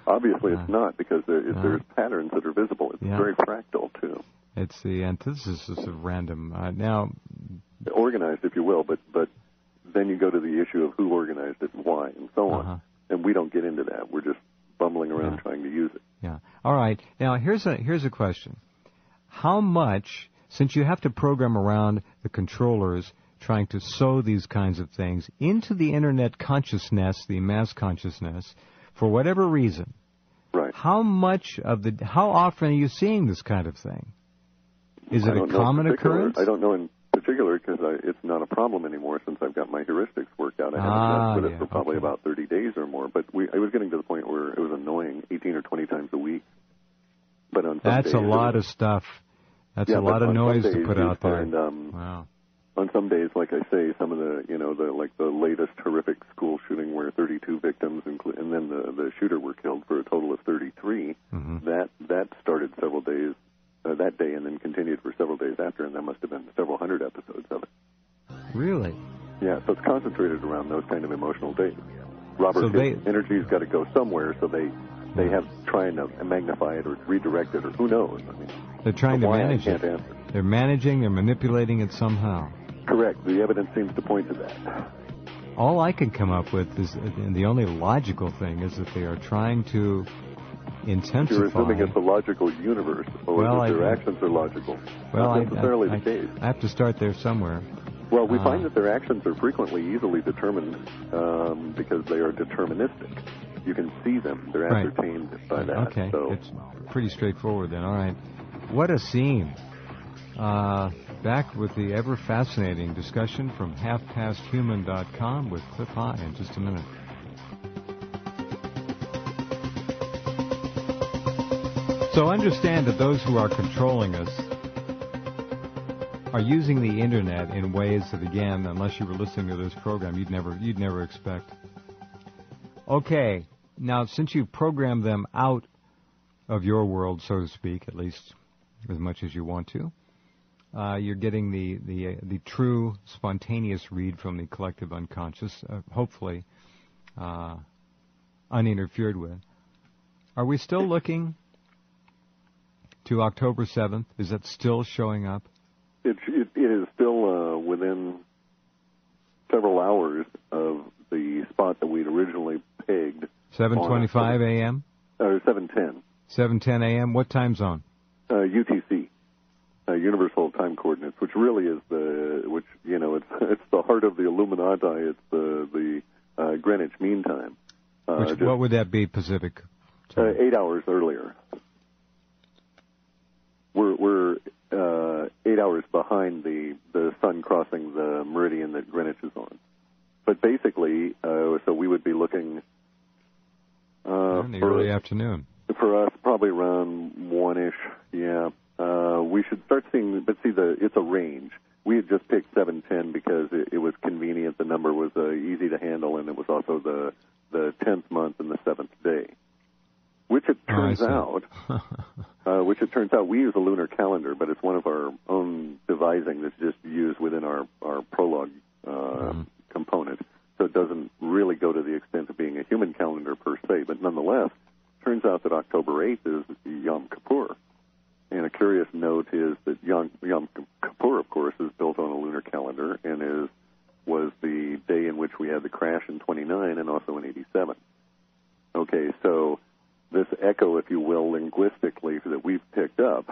Obviously, it's not, because there's patterns that are visible. It's very fractal, too. It's the antithesis of random. Now, organized, if you will, but then you go to the issue of who organized it and why, and so on. And we don't get into that. We're just bumbling around trying to use it. Yeah. All right. Now, here's a question. How much, since you have to program around the controllers trying to sew these kinds of things into the Internet consciousness, the mass consciousness, for whatever reason, right? How often are you seeing this kind of thing? Is it a common occurrence? I don't know in particular, because it's not a problem anymore since I've got my heuristics worked out. I haven't messed with it for probably about 30 days or more. But I was getting to the point where it was annoying, 18 or 20 times a week. But on some days, a lot of stuff. That's a lot of noise to put out there. Wow. On some days, like I say, some of the the latest horrific school shooting where 32 victims and then the shooter were killed for a total of 33. That started several days that day and then continued for several days after, and there must have been several hundred episodes of it. Really? Yeah, so it's concentrated around those kind of emotional days. Robert's energy's got to go somewhere, so they have trying to magnify it or redirect it, or who knows. I mean, they're trying to manage it. They're managing, they're manipulating it somehow. Correct. The evidence seems to point to that. All I can come up with is, and the only logical thing is that they are trying to intensify. You're assuming it's a logical universe, or that their actions are logical. Well, not necessarily the case. I have to start there somewhere. Well, we find that their actions are frequently easily determined because they are deterministic. You can see them. They're ascertained by that. Okay. So. It's pretty straightforward then. All right. What a scene. Back with the ever-fascinating discussion from halfpasthuman.com with Clif in just a minute. So understand that those who are controlling us are using the Internet in ways that, again, unless you were listening to this program, you'd never expect. Okay, now since you've programmed them out of your world, so to speak, at least as much as you want to, you're getting the true spontaneous read from the collective unconscious, hopefully uninterfered with. Are we still looking to October 7th? Is that still showing up? It is still within several hours of the spot that we'd originally pegged. 7:25 a.m.? 7:10. 7:10 a.m. What time zone? UTC, Universal Time Coordinates, which really is it's the heart of the Illuminati. It's the Greenwich Mean Time. What would that be, Pacific time? 8 hours earlier. We're 8 hours behind the sun crossing the meridian that Greenwich is on. But basically, so we would be looking in the early afternoon. For us, probably around 1-ish, yeah. We should start seeing, but see, it's a range. We had just picked 7:10 because it was convenient. The number was easy to handle, and it was also the 10th month and the 7th day. Which it turns out, we use a lunar calendar, but it's one of our own devising that's just used within our prologue component. So it doesn't really go to the extent of being a human calendar per se, but nonetheless, turns out that October 8th is Yom Kippur. And a curious note is that Yom Kippur, of course, is built on a lunar calendar and was the day in which we had the crash in 29 and also in 87. Okay, so this echo, if you will, linguistically that we've picked up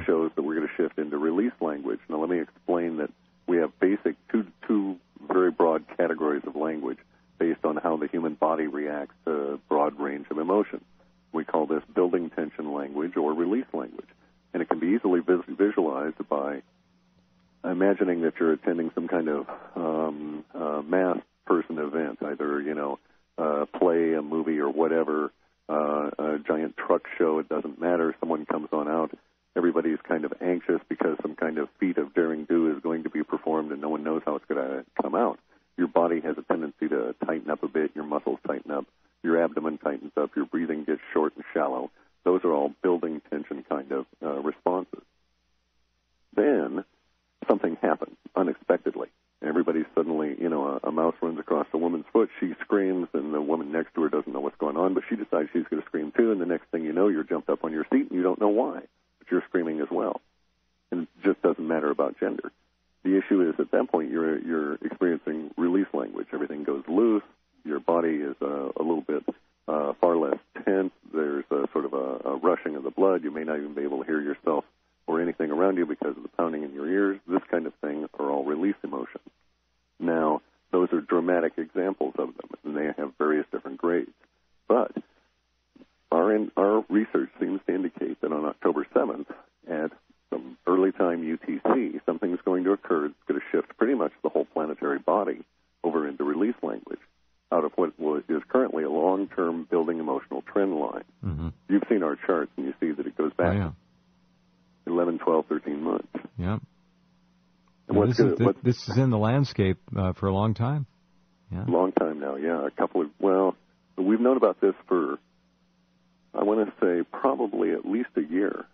shows that we're going to shift into release language. Now, let me explain that we have basic two very broad categories of language based on how the human body reacts to a broad range of emotion. We call this building tension language or release language. And it can be easily visualized by imagining that you're attending some kind of mass person event, either, play, a movie, or whatever, a giant truck show, it doesn't matter. Someone comes on out. Everybody's kind of anxious because some kind of feat of daring do is going to be performed and no one knows how it's going to come out. Your body has a tendency to tighten up a bit. Your muscles tighten up. Your abdomen tightens up. Your breathing gets short and shallow. Those are all building tension kind of responses. Then something happens unexpectedly. Everybody suddenly, a mouse runs across a woman's foot, she screams, and the woman next to her doesn't know what's going on, but she decides she's going to scream too, and the next thing you know, you're jumped up on your seat, and you don't know why, but you're screaming as well. And it just doesn't matter about gender. The issue is at that point you're experiencing release language. Everything goes loose. Your body is a little bit far less tense. There's a sort of a rushing of the blood. You may not even be able to hear yourself or anything around you because of the pounding in your ears. This kind of thing are all release emotions. Now, those are dramatic examples of them, and they have various different grades. But our research seems to indicate that on October 7th, at some early time UTC, something's going to occur. It's going to shift pretty much the whole planetary body over into release language out of what is currently a long-term building emotional trend line. Mm-hmm. You've seen our charts, and you see that it goes back 11, 12, 13 months. Yeah. And this is in the landscape for a long time. Yeah. Long time now, yeah. We've known about this for, I want to say, probably at least a year.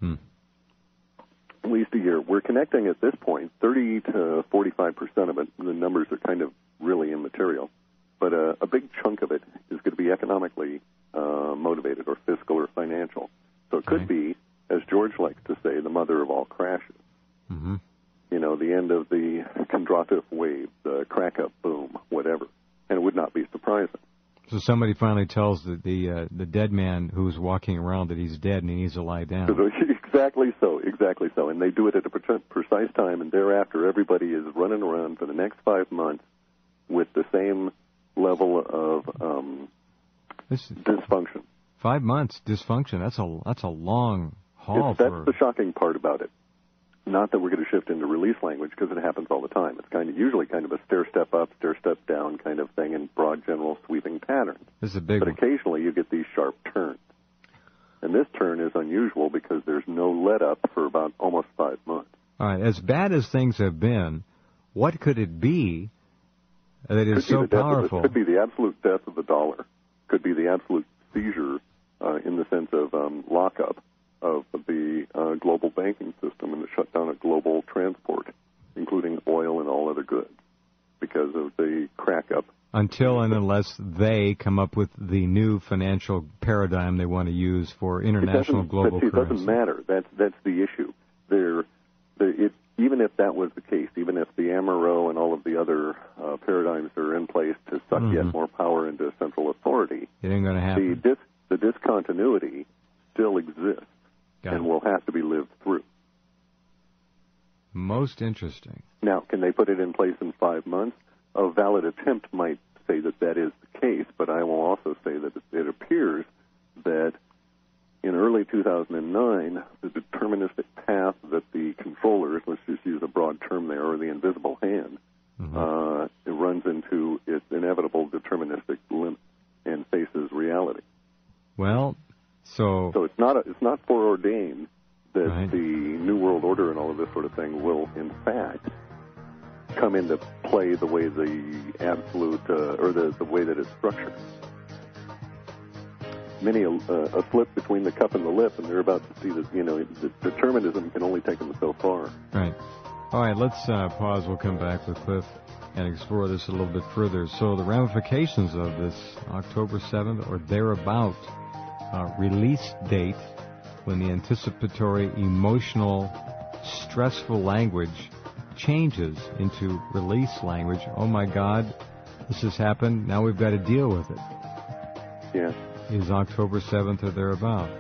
At least a year. We're connecting at this point 30 to 45% of it. The numbers are kind of really immaterial. But a big chunk of it is going to be economically motivated or fiscal or financial. So it could be, as George likes to say, the mother of all crashes. Mm-hmm. The end of the Kondratev wave, the crack-up boom, whatever. And it would not be surprising. So somebody finally tells the dead man who's walking around that he's dead and he needs to lie down. Exactly so. And they do it at a precise time, and thereafter everybody is running around for the next 5 months with the same level of dysfunction. 5 months dysfunction. That's a long haul. That's the shocking part about it. Not that we're going to shift into release language, because it happens all the time. It's usually kind of a stair-step up, stair-step down kind of thing in broad, general, sweeping patterns. This is a big But one. Occasionally you get these sharp turns. And this turn is unusual because there's no let-up for about almost 5 months. All right. As bad as things have been, what could it be that is so powerful? It could be the absolute death of the dollar. Could be the absolute seizure in the sense of lockup of the global banking system and the shutdown of global transport, including oil and all other goods, because of the crack-up. Until and unless they come up with the new financial paradigm they want to use for international global currency. It doesn't matter. That's the issue. Even if that was the case, even if the MRO and all of the other paradigms are in place to suck yet more power into central authority, it ain't going to happen. The discontinuity still exists and will have to be lived through. Most interesting. Now, can they put it in place in 5 months? A valid attempt might say that is the case, but I will also say that it appears that in early 2009, the deterministic path that the controllers, let's just use a broad term there, or the invisible hand, it runs into its inevitable deterministic limit and faces reality. Well, so it's not foreordained that the New World Order and all of this sort of thing will, in fact, come into play the way the absolute, or the way that it's structured. Many a slip between the cup and the lip, and they're about to see that, the determinism can only take them so far. Right. All right, let's pause. We'll come back with Clif and explore this a little bit further. So the ramifications of this October 7th or thereabout release date, when the anticipatory, emotional, stressful language changes into release language. Oh my God, this has happened. Now we've got to deal with it. Yeah. Is October 7th or thereabout.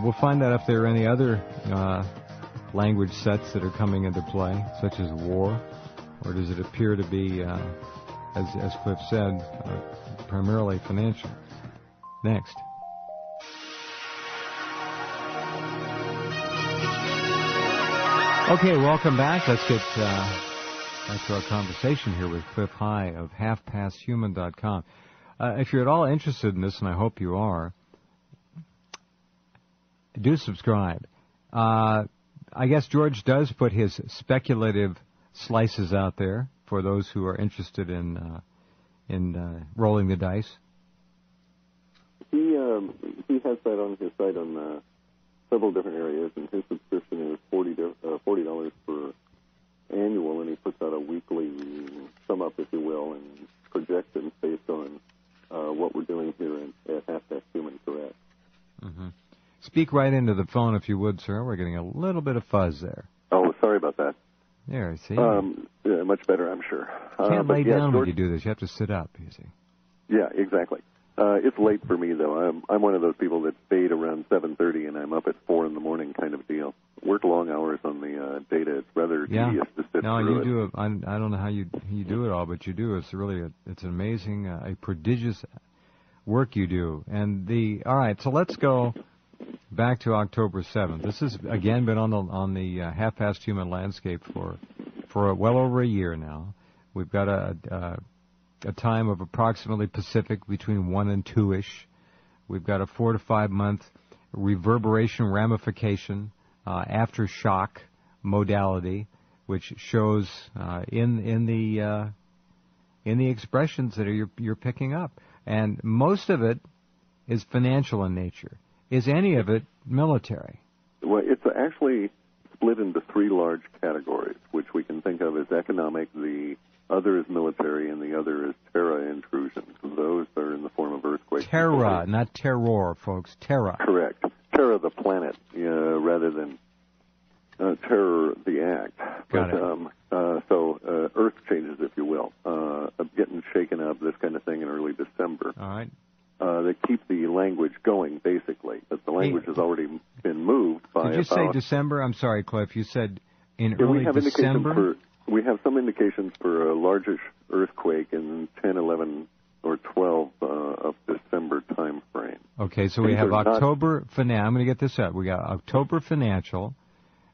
We'll find out if there are any other language sets that are coming into play, such as war, or does it appear to be, as Clif said, primarily financial. Next. Okay, welcome back. Let's get back to our conversation here with Clif High of halfpasthuman.com. If you're at all interested in this, and I hope you are, do subscribe. I guess George does put his speculative slices out there for those who are interested in rolling the dice. He has that on his site on several different areas, and his subscription is $40 for annual, and he puts out a weekly sum up, if you will, and projections based on what we're doing here at Half Past Human Correct. Mm-hmm. Speak right into the phone, if you would, sir. We're getting a little bit of fuzz there. Oh, sorry about that. There, see? Yeah, much better, I'm sure. You can't lay down when you do this. You have to sit up, you see. Yeah, exactly. It's late for me, though. I'm one of those people that stayed around 7:30, and I'm up at 4 in the morning kind of deal. Work long hours on the data. It's rather tedious to sit through it. Do it. I don't know how you do it all, but you do. It's really it's an amazing, a prodigious work you do. And all right, so let's go back to October 7th. This has again been on the Half Past Human landscape for well over a year now. We've got a time of approximately Pacific between 1 and 2-ish. We've got a 4 to 5 month reverberation ramification aftershock modality, which shows in the expressions that you're picking up, and most of it is financial in nature. Is any of it military? Well, it's actually split into 3 large categories, which we can think of as economic, the other is military, and the other is terra intrusions. Those are in the form of earthquakes. Terra, not terror, folks. Terra. Correct. Terra, the planet, rather than terror, the act. Got it. So earth changes, if you will, getting shaken up, this kind of thing in early December. All right. That keep the language going, basically. But the language has already been moved by. Did you say December? I'm sorry, Cliff. You said in early December? We have some indications for a largish earthquake in 10, 11, or 12 of December time frame. Okay, so we have October financial. I'm going to get this up. We got October financial.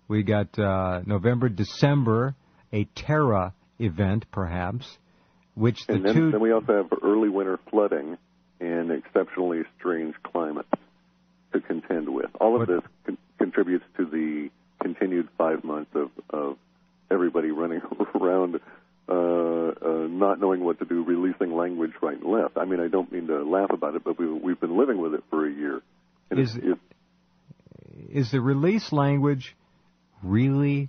We got November, December, a Terra event, perhaps, which then we also have early winter flooding and exceptionally strange climates to contend with. All of this contributes to the continued 5 months of everybody running around not knowing what to do, releasing language right and left. I mean, I don't mean to laugh about it, but we've been living with it for a year. And is the release language really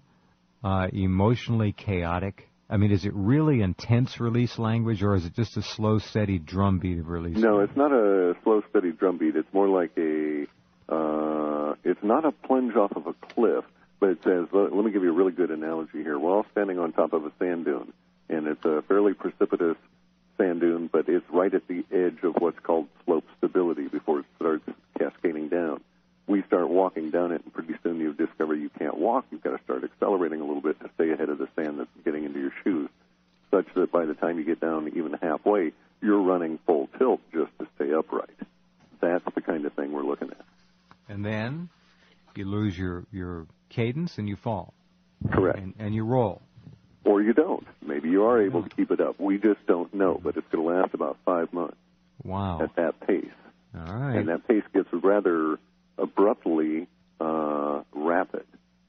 emotionally chaotic? I mean, is it really intense release language, or is it just a slow, steady drumbeat of release? No, it's not a slow, steady drumbeat. It's more like it's not a plunge off of a cliff, but it says, let me give you a really good analogy here. We're all standing on top of a sand dune, and it's a fairly precipitous sand dune, but it's right at the edge of what's called slope stability before it starts cascading down. We start walking down it, and pretty soon you discover you can't walk. You've got to start accelerating a little bit to stay ahead of the sand that's getting into your shoes, such that by the time you get down even halfway, you're running full tilt just to stay upright. That's the kind of thing we're looking at. And then you lose your cadence and you fall. Correct. And you roll. Or you don't. Maybe you are able to keep it up. We just don't know, but it's going to last about 5 months. Wow. At that pace. All right. And that pace gets rather abruptly rapid.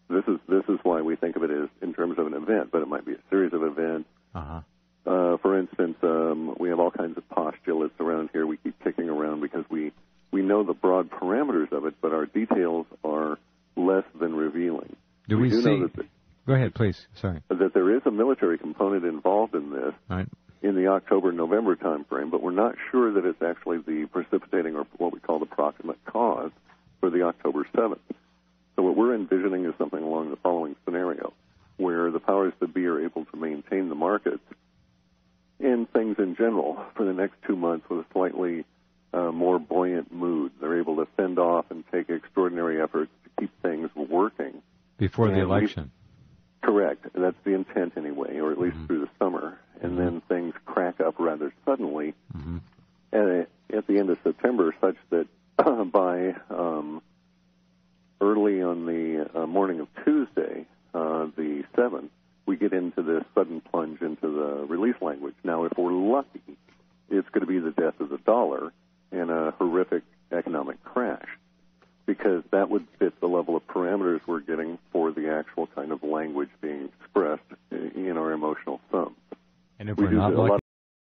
This is why we think of it as in terms of an event, but it might be a series of events. Uh-huh. For instance, we have all kinds of postulates around here we keep kicking around because we know the broad parameters of it, but our details are less than revealing. Do we see? Go ahead, please. Sorry. That there is a military component involved in this. Right. In the October-November time frame, but we're not sure that it's actually the precipitating or what we call the proximate cause for the October 7th. So what we're envisioning is something along the following scenario, where the powers that be are able to maintain the markets and things in general for the next 2 months with a slightly more buoyant mood. They're able to fend off and take extraordinary efforts to keep things working. Before the election. Correct. That's the intent anyway, or at least through the summer. And then things crack up rather suddenly at the end of September, such that by early on the morning of Tuesday, the 7th, we get into this sudden plunge into the release language. Now, if we're lucky, it's going to be the death of the dollar and a horrific economic crash, because that would fit the level of parameters we're getting for the actual kind of language being expressed in our emotional sums. And if we're not lucky,